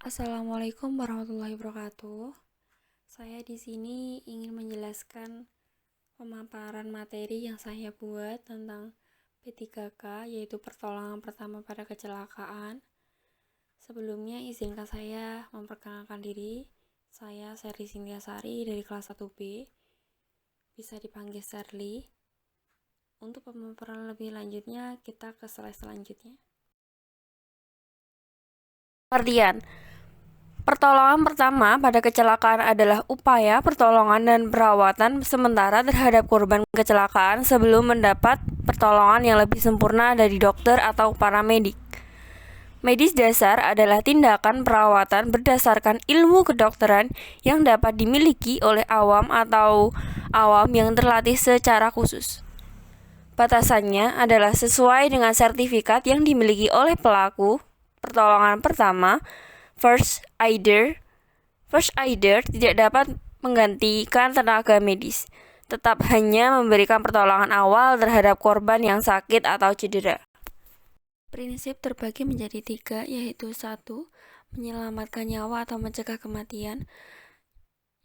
Assalamualaikum warahmatullahi wabarakatuh. Saya di sini ingin menjelaskan pemaparan materi yang saya buat tentang P3K, yaitu pertolongan pertama pada kecelakaan. Sebelumnya izinkan saya memperkenalkan diri. Saya Sherly Sintiasari dari kelas 1B, bisa dipanggil Sherly. Untuk pemaparan lebih lanjutnya, kita ke slide selanjutnya. Pengertian. Pertolongan pertama pada kecelakaan adalah upaya pertolongan dan perawatan sementara terhadap korban kecelakaan sebelum mendapat pertolongan yang lebih sempurna dari dokter atau paramedik. Medis dasar adalah tindakan perawatan berdasarkan ilmu kedokteran yang dapat dimiliki oleh awam atau awam yang terlatih secara khusus. Batasannya adalah sesuai dengan sertifikat yang dimiliki oleh pelaku pertolongan pertama. First aider tidak dapat menggantikan tenaga medis, tetap hanya memberikan pertolongan awal terhadap korban yang sakit atau cedera. Prinsip terbagi menjadi 3, yaitu 1. Menyelamatkan nyawa atau mencegah kematian,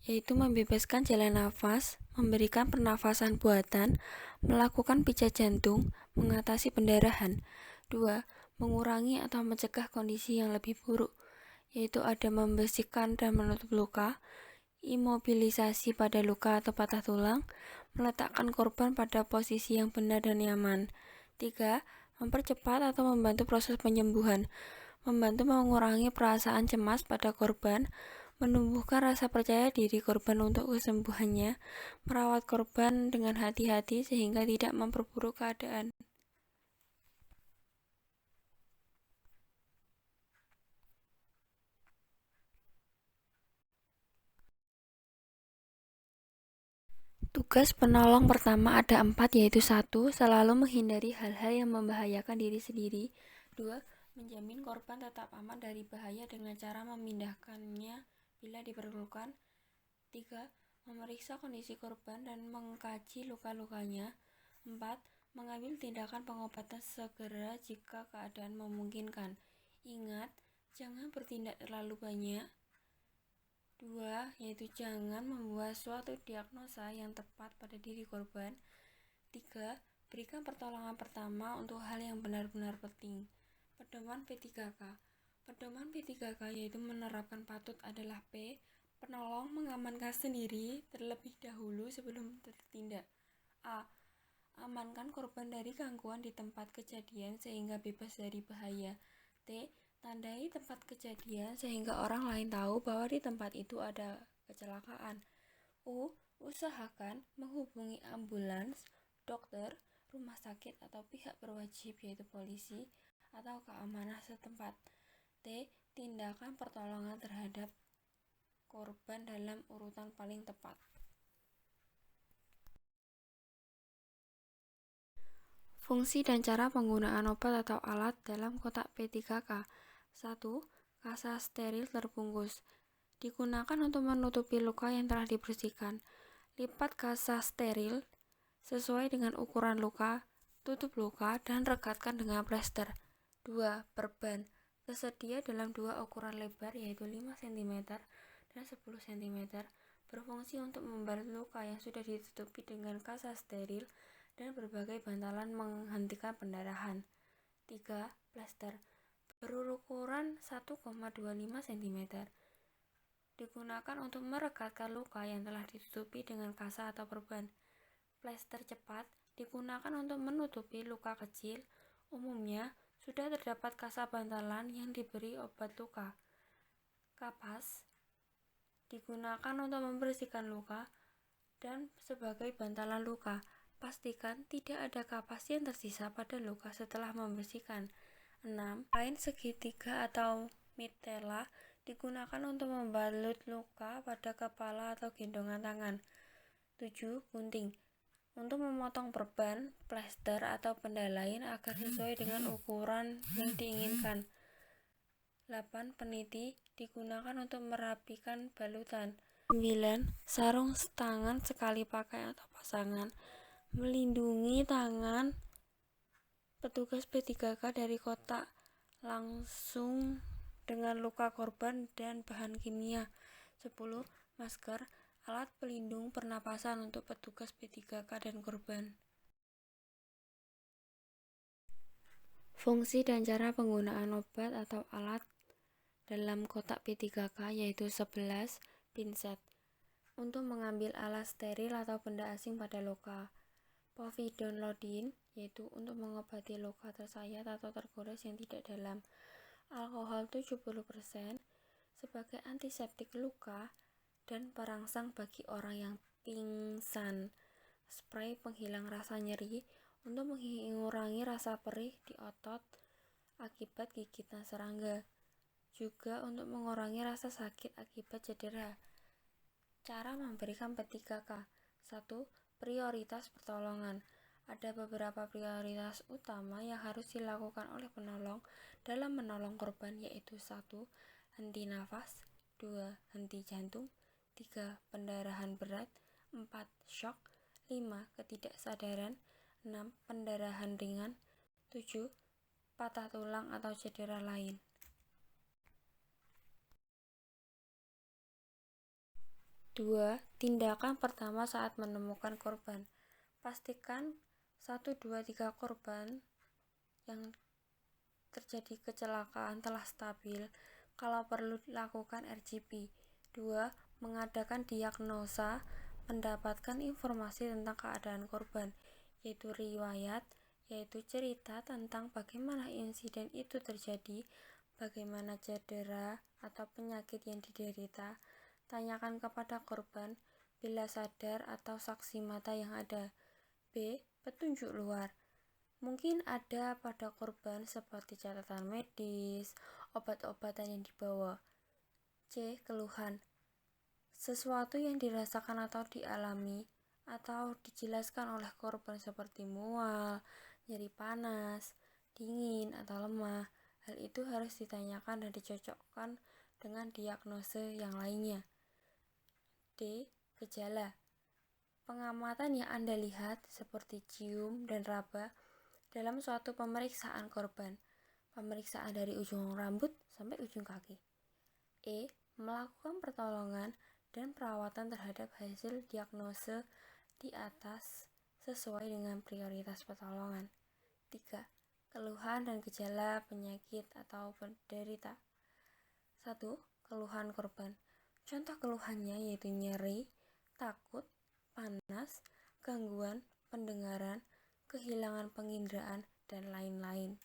yaitu membebaskan jalan nafas, memberikan pernafasan buatan, melakukan pijat jantung, mengatasi pendarahan. 2. Mengurangi atau mencegah kondisi yang lebih buruk, yaitu ada membersihkan dan menutup luka, imobilisasi pada luka atau patah tulang, meletakkan korban pada posisi yang benar dan nyaman. 3. Mempercepat atau membantu proses penyembuhan, membantu mengurangi perasaan cemas pada korban, menumbuhkan rasa percaya diri korban untuk kesembuhannya, merawat korban dengan hati-hati sehingga tidak memperburuk keadaan. Tugas penolong pertama ada 4, yaitu 1. Selalu menghindari hal-hal yang membahayakan diri sendiri. 2. Menjamin korban tetap aman dari bahaya dengan cara memindahkannya bila diperlukan. 3. Memeriksa kondisi korban dan mengkaji luka-lukanya. 4. Mengambil tindakan pengobatan segera jika keadaan memungkinkan. Ingat, jangan bertindak terlalu banyak. 2. Yaitu jangan membuat suatu diagnosa yang tepat pada diri korban. 3. Berikan pertolongan pertama untuk hal yang benar-benar penting. Pedoman P3K. Pedoman P3K yaitu menerapkan patut adalah P. Penolong mengamankan sendiri terlebih dahulu sebelum bertindak. A. Amankan korban dari gangguan di tempat kejadian sehingga bebas dari bahaya. T. Tandai tempat kejadian sehingga orang lain tahu bahwa di tempat itu ada kecelakaan. U. Usahakan menghubungi ambulans, dokter, rumah sakit atau pihak berwajib yaitu polisi atau keamanan setempat. T. Tindakan pertolongan terhadap korban dalam urutan paling tepat. Fungsi dan cara penggunaan obat atau alat dalam kotak P3K. 1. Kasa steril terbungkus. Digunakan untuk menutupi luka yang telah dibersihkan. Lipat kasa steril sesuai dengan ukuran luka, tutup luka, dan rekatkan dengan plester. 2. Perban. Tersedia dalam 2 ukuran lebar yaitu 5 cm dan 10 cm. Berfungsi untuk membalut luka yang sudah ditutupi dengan kasa steril dan berbagai bantalan menghentikan pendarahan. 3. Plester. Berukuran 1,25 cm. Digunakan untuk merekatkan luka yang telah ditutupi dengan kasa atau perban. Plester cepat digunakan untuk menutupi luka kecil. Umumnya sudah terdapat kasa bantalan yang diberi obat luka. Kapas digunakan untuk membersihkan luka dan sebagai bantalan luka. Pastikan tidak ada kapas yang tersisa pada luka setelah membersihkan. 6. Kain segitiga atau mitela digunakan untuk membalut luka pada kepala atau gendongan tangan. 7. Gunting untuk memotong perban, plester atau benda lain agar sesuai dengan ukuran yang diinginkan. 8. Peniti digunakan untuk merapikan balutan. 9. Sarung tangan sekali pakai atau pasangan melindungi tangan petugas P3K dari kontak langsung dengan luka korban dan bahan kimia. 10. Masker, alat pelindung pernapasan untuk petugas P3K dan korban. Fungsi dan cara penggunaan obat atau alat dalam kotak P3K yaitu 11. Pinset untuk mengambil alat steril atau benda asing pada luka. Povidone yaitu untuk mengobati luka tersayat atau tergores yang tidak dalam. Alkohol 70% sebagai antiseptik luka dan perangsang bagi orang yang pingsan. Spray penghilang rasa nyeri untuk mengurangi rasa perih di otot akibat gigitan serangga. Juga untuk mengurangi rasa sakit akibat cedera. Cara memberikan P3K. 1. Prioritas pertolongan. Ada beberapa prioritas utama yang harus dilakukan oleh penolong dalam menolong korban, yaitu 1. Henti nafas, 2. Henti jantung, 3. Pendarahan berat, 4. Shock, 5. Ketidaksadaran, 6. Pendarahan ringan, 7. Patah tulang atau cedera lain. 2. Tindakan pertama saat menemukan korban. Pastikan 1, 2, 3 korban yang terjadi kecelakaan telah stabil. Kalau perlu lakukan RGP. 2. Mengadakan diagnosa, mendapatkan informasi tentang keadaan korban, yaitu riwayat, yaitu cerita tentang bagaimana insiden itu terjadi, bagaimana cedera atau penyakit yang diderita. Tanyakan kepada korban bila sadar atau saksi mata yang ada. B. Petunjuk luar. Mungkin ada pada korban seperti catatan medis, obat-obatan yang dibawa. C. Keluhan. Sesuatu yang dirasakan atau dialami atau dijelaskan oleh korban seperti mual, nyeri panas, dingin, atau lemah. Hal itu harus ditanyakan dan dicocokkan dengan diagnosa yang lainnya. D. Gejala. Pengamatan yang Anda lihat seperti cium dan raba dalam suatu pemeriksaan korban. Pemeriksaan dari ujung rambut sampai ujung kaki. E. Melakukan pertolongan dan perawatan terhadap hasil diagnosa di atas sesuai dengan prioritas pertolongan. 3. Keluhan dan gejala penyakit atau penderita. 1. Keluhan korban. Contoh keluhannya yaitu nyeri, takut, panas, gangguan pendengaran, kehilangan penginderaan, dan lain-lain.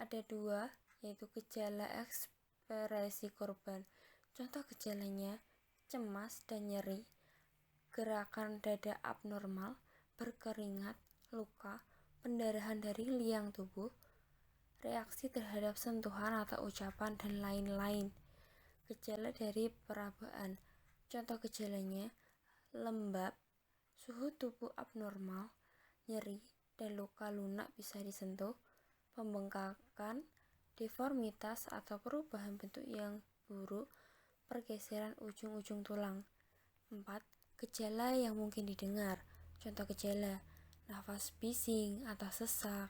Ada dua, yaitu gejala ekspresi korban. Contoh gejalanya, cemas dan nyeri, gerakan dada abnormal, berkeringat, luka, pendarahan dari liang tubuh, reaksi terhadap sentuhan atau ucapan, dan lain-lain. Gejala dari perabaan. Contoh gejalanya, lembab, suhu tubuh abnormal, nyeri, dan luka lunak bisa disentuh, pembengkakan, deformitas atau perubahan bentuk yang buruk, pergeseran ujung-ujung tulang. 4. Gejala yang mungkin didengar. Contoh gejala, nafas bising atau sesak,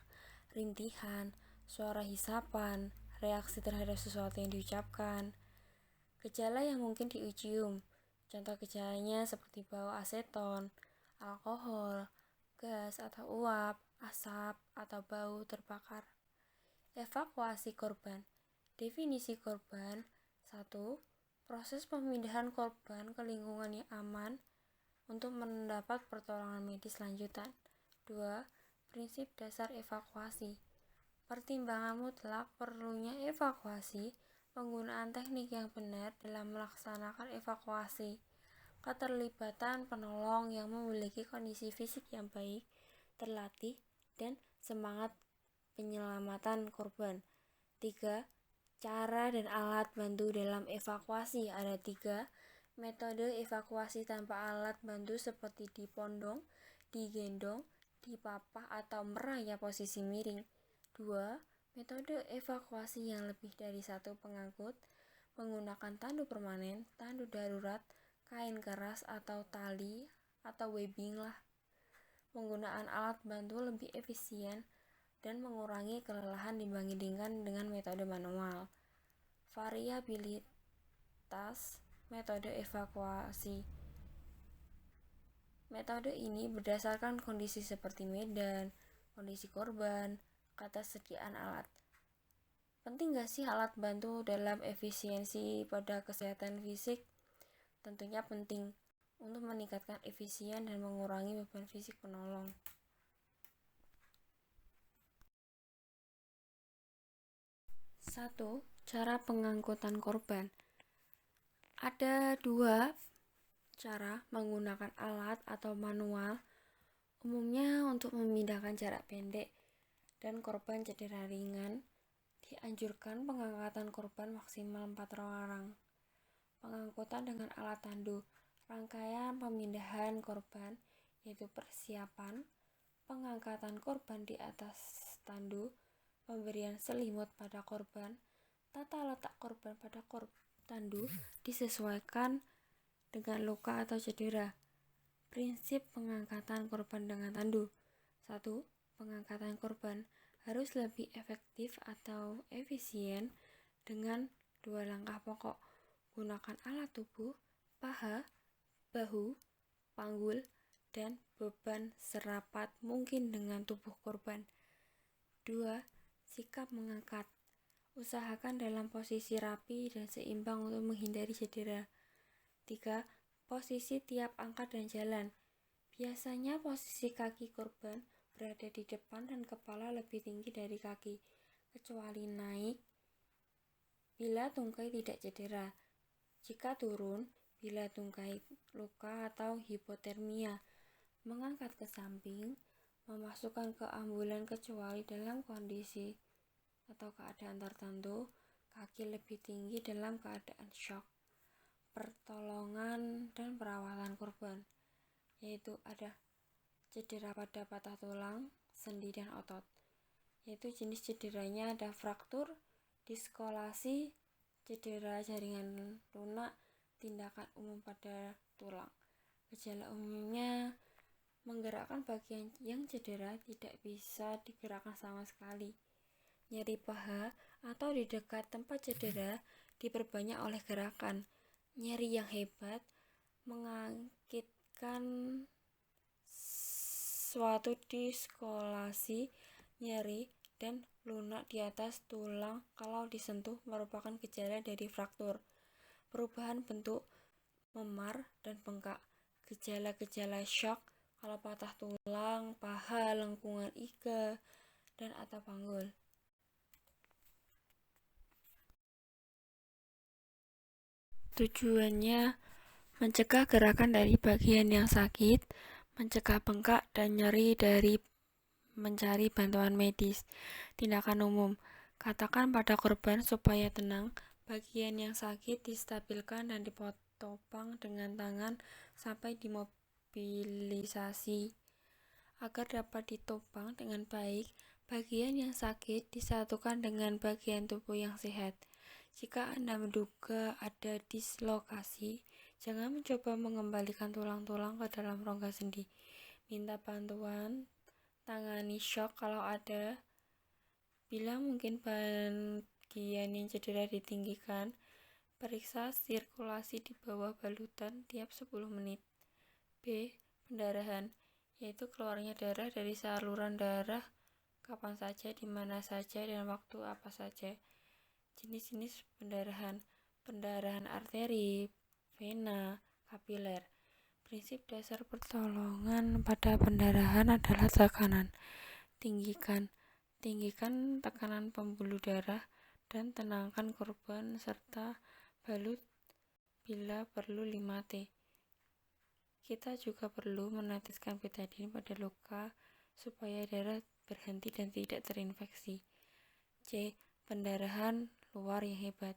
rintihan, suara hisapan, reaksi terhadap sesuatu yang diucapkan. Gejala yang mungkin dicium. Contoh gejalanya seperti bau aseton, alkohol, gas atau uap, asap atau bau terbakar. Evakuasi korban. Definisi korban. 1. Proses pemindahan korban ke lingkungan yang aman untuk mendapat pertolongan medis lanjutan. 2. Prinsip dasar evakuasi. Pertimbangan mutlak perlunya evakuasi, penggunaan teknik yang benar dalam melaksanakan evakuasi, keterlibatan penolong yang memiliki kondisi fisik yang baik, terlatih, dan semangat penyelamatan korban. 3. Cara dan alat bantu dalam evakuasi. Ada 3. Metode evakuasi tanpa alat bantu seperti dipondong, digendong, dipapah atau merayap posisi miring. 2. Metode evakuasi yang lebih dari satu pengangkut, menggunakan tandu permanen, tandu darurat, kain keras atau tali atau webbing lah. Penggunaan alat bantu lebih efisien dan mengurangi kelelahan dibandingkan dengan metode manual. Variabilitas metode evakuasi. Metode ini berdasarkan kondisi seperti medan, kondisi korban, ketersediaan alat. Penting gak sih alat bantu dalam efisiensi pada kesehatan fisik? Tentunya penting untuk meningkatkan efisien dan mengurangi beban fisik penolong. 1. Cara pengangkutan korban. Ada 2 cara menggunakan alat atau manual, umumnya untuk memindahkan jarak pendek dan korban cedera ringan. Dianjurkan pengangkatan korban maksimal 4 orang. Pengangkutan dengan alat tandu. Rangkaian pemindahan korban, yaitu persiapan, pengangkatan korban di atas tandu, pemberian selimut pada korban, tata letak korban pada tandu disesuaikan dengan luka atau cedera. Prinsip pengangkatan korban dengan tandu. 1. Pengangkatan korban harus lebih efektif atau efisien dengan 2 langkah pokok. Gunakan alat tubuh, paha, bahu, panggul, dan beban serapat mungkin dengan tubuh korban. 2. Sikap mengangkat. Usahakan dalam posisi rapi dan seimbang untuk menghindari cedera. 3. Posisi tiap angkat dan jalan. Biasanya posisi kaki korban berada di depan dan kepala lebih tinggi dari kaki, kecuali naik bila tungkai tidak cedera. Jika turun, bila tungkai luka atau hipotermia. Mengangkat ke samping, memasukkan ke ambulan kecuali dalam kondisi atau keadaan tertentu, kaki lebih tinggi dalam keadaan shock. Pertolongan dan perawatan korban, yaitu ada cedera pada patah tulang, sendi, dan otot. Yaitu jenis cederanya ada fraktur, diskolasi, cedera jaringan lunak, tindakan umum pada tulang. Gejala umumnya menggerakkan bagian yang cedera tidak bisa digerakkan sama sekali. Nyeri paha atau di dekat tempat cedera diperbanyak oleh gerakan. Nyeri yang hebat, mengangkitkan suatu diskolasi, nyeri dan lunak di atas tulang kalau disentuh merupakan gejala dari fraktur. Perubahan bentuk memar dan bengkak. Gejala-gejala shock kalau patah tulang, paha, lengkungan iga, dan atau panggul. Tujuannya mencegah gerakan dari bagian yang sakit, mencegah bengkak dan nyeri dari mencari bantuan medis. Tindakan umum: katakan pada korban supaya tenang, bagian yang sakit distabilkan dan ditopang dengan tangan sampai dimobilisasi. Agar dapat ditopang dengan baik, bagian yang sakit disatukan dengan bagian tubuh yang sehat. Jika Anda menduga ada dislokasi, jangan mencoba mengembalikan tulang-tulang ke dalam rongga sendi. Minta bantuan, tangani shock kalau ada. Bila mungkin bagian yang cedera ditinggikan, periksa sirkulasi di bawah balutan tiap 10 menit. B. Pendarahan, yaitu keluarnya darah dari saluran darah kapan saja, di mana saja, dan waktu apa saja. Jenis-jenis pendarahan: pendarahan arteri, vena, kapiler. Prinsip dasar pertolongan pada pendarahan adalah tekanan. Tinggikan tekanan pembuluh darah dan tenangkan korban serta balut bila perlu 5T. Kita juga perlu meneteskan betadine pada luka supaya darah berhenti dan tidak terinfeksi. C. Pendarahan luar yang hebat.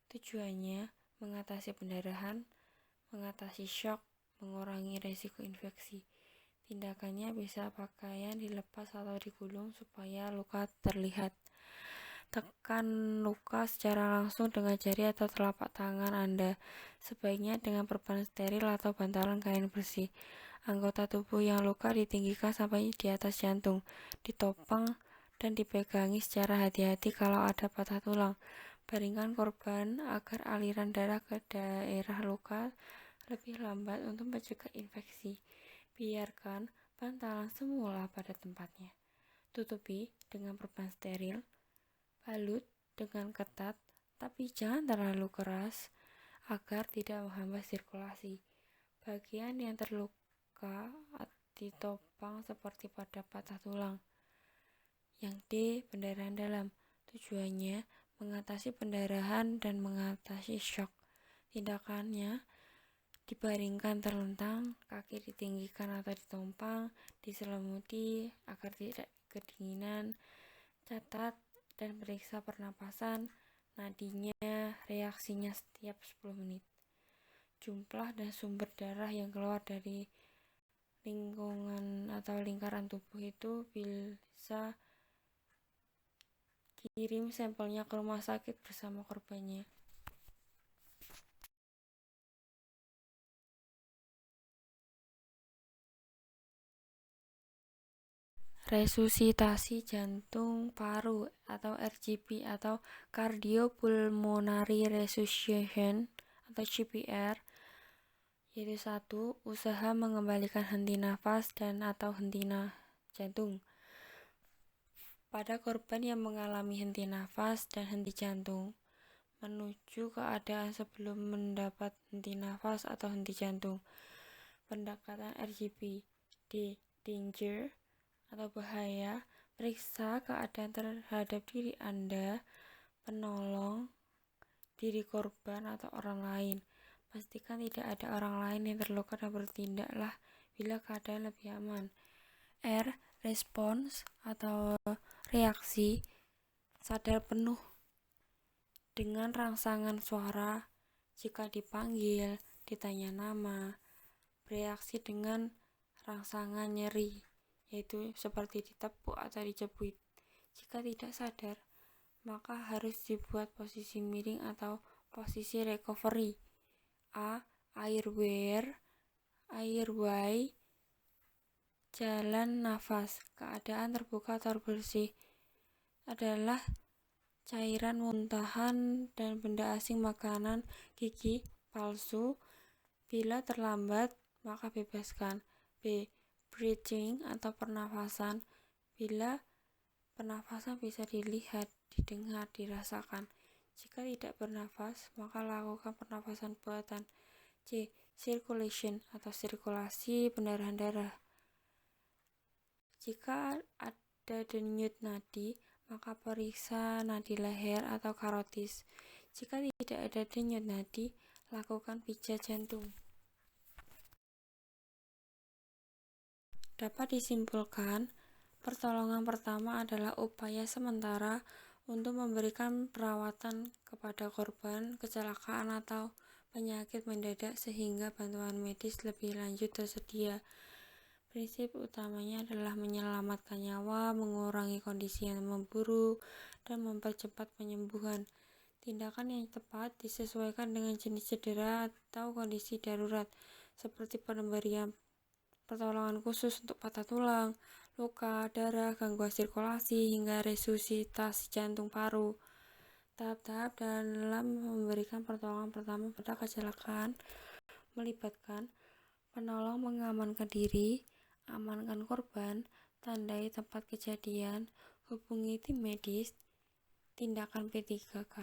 Tujuannya mengatasi pendarahan, mengatasi shock, mengurangi resiko infeksi. Tindakannya bisa pakaian dilepas atau digulung supaya luka terlihat. Tekan luka secara langsung dengan jari atau telapak tangan Anda, sebaiknya dengan perban steril atau bantalan kain bersih. Anggota tubuh yang luka ditinggikan sampai di atas jantung, ditopang dan dipegangi secara hati-hati kalau ada patah tulang. Baringkan korban agar aliran darah ke daerah luka lebih lambat untuk mencegah infeksi. Biarkan bantalan semula pada tempatnya. Tutupi dengan perban steril. Balut dengan ketat, tapi jangan terlalu keras agar tidak menghambat sirkulasi. Bagian yang terluka ditopang seperti pada patah tulang. Yang D. Pendarahan dalam. Tujuannya mengatasi pendarahan dan mengatasi shock. Tindakannya dibaringkan terlentang, kaki ditinggikan atau ditompang, diselimuti agar tidak kedinginan. Catat dan periksa pernapasan, nadinya, reaksinya setiap 10 menit. Jumlah dan sumber darah yang keluar dari lingkungan atau lingkaran tubuh itu bisa kirim sampelnya ke rumah sakit bersama korbannya. Resusitasi jantung paru atau RJP atau Cardiopulmonary Resuscitation atau CPR, yaitu 1. Usaha mengembalikan henti nafas dan atau henti jantung pada korban yang mengalami henti nafas dan henti jantung, menuju keadaan sebelum mendapat henti nafas atau henti jantung. Pendekatan RJP. D. Danger atau bahaya, periksa keadaan terhadap diri Anda, penolong, diri korban atau orang lain. Pastikan tidak ada orang lain yang terluka dan bertindaklah bila keadaan lebih aman. R. Response atau reaksi, sadar penuh dengan rangsangan suara jika dipanggil, ditanya nama, bereaksi dengan rangsangan nyeri, yaitu seperti ditepuk atau dijepit. Jika tidak sadar, maka harus dibuat posisi miring atau posisi recovery. A. Airway, jalan nafas. Keadaan terbuka atau bersih adalah cairan muntahan dan benda asing, makanan, gigi palsu. Bila terlambat, maka bebaskan. B. Breathing atau pernafasan. Bila pernafasan bisa dilihat, didengar, dirasakan. Jika tidak bernafas, maka lakukan pernafasan buatan. C. Circulation atau sirkulasi pendarahan darah. Jika ada denyut nadi, maka periksa nadi leher atau karotis. Jika tidak ada denyut nadi, lakukan pijat jantung. Dapat disimpulkan, pertolongan pertama adalah upaya sementara untuk memberikan perawatan kepada korban kecelakaan atau penyakit mendadak sehingga bantuan medis lebih lanjut tersedia. Prinsip utamanya adalah menyelamatkan nyawa, mengurangi kondisi yang memburuk, dan mempercepat penyembuhan. Tindakan yang tepat disesuaikan dengan jenis cedera atau kondisi darurat, seperti pemberian pertolongan khusus untuk patah tulang, luka, darah, gangguan sirkulasi, hingga resusitasi jantung paru. Tahap-tahap dalam memberikan pertolongan pertama pada kecelakaan melibatkan penolong mengamankan diri, amankan korban, tandai tempat kejadian, hubungi tim medis, tindakan P3K.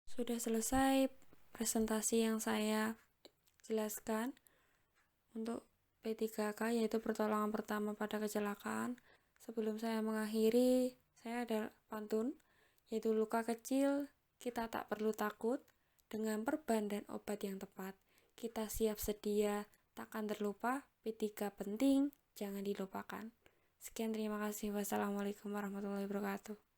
Sudah selesai presentasi yang saya jelaskan untuk P3K, yaitu pertolongan pertama pada kecelakaan. Sebelum saya mengakhiri, saya ada pantun, yaitu luka kecil, kita tak perlu takut, dengan perban dan obat yang tepat. Kita siap sedia, takkan terlupa, P3K penting, jangan dilupakan. Sekian, terima kasih. Wassalamualaikum warahmatullahi wabarakatuh.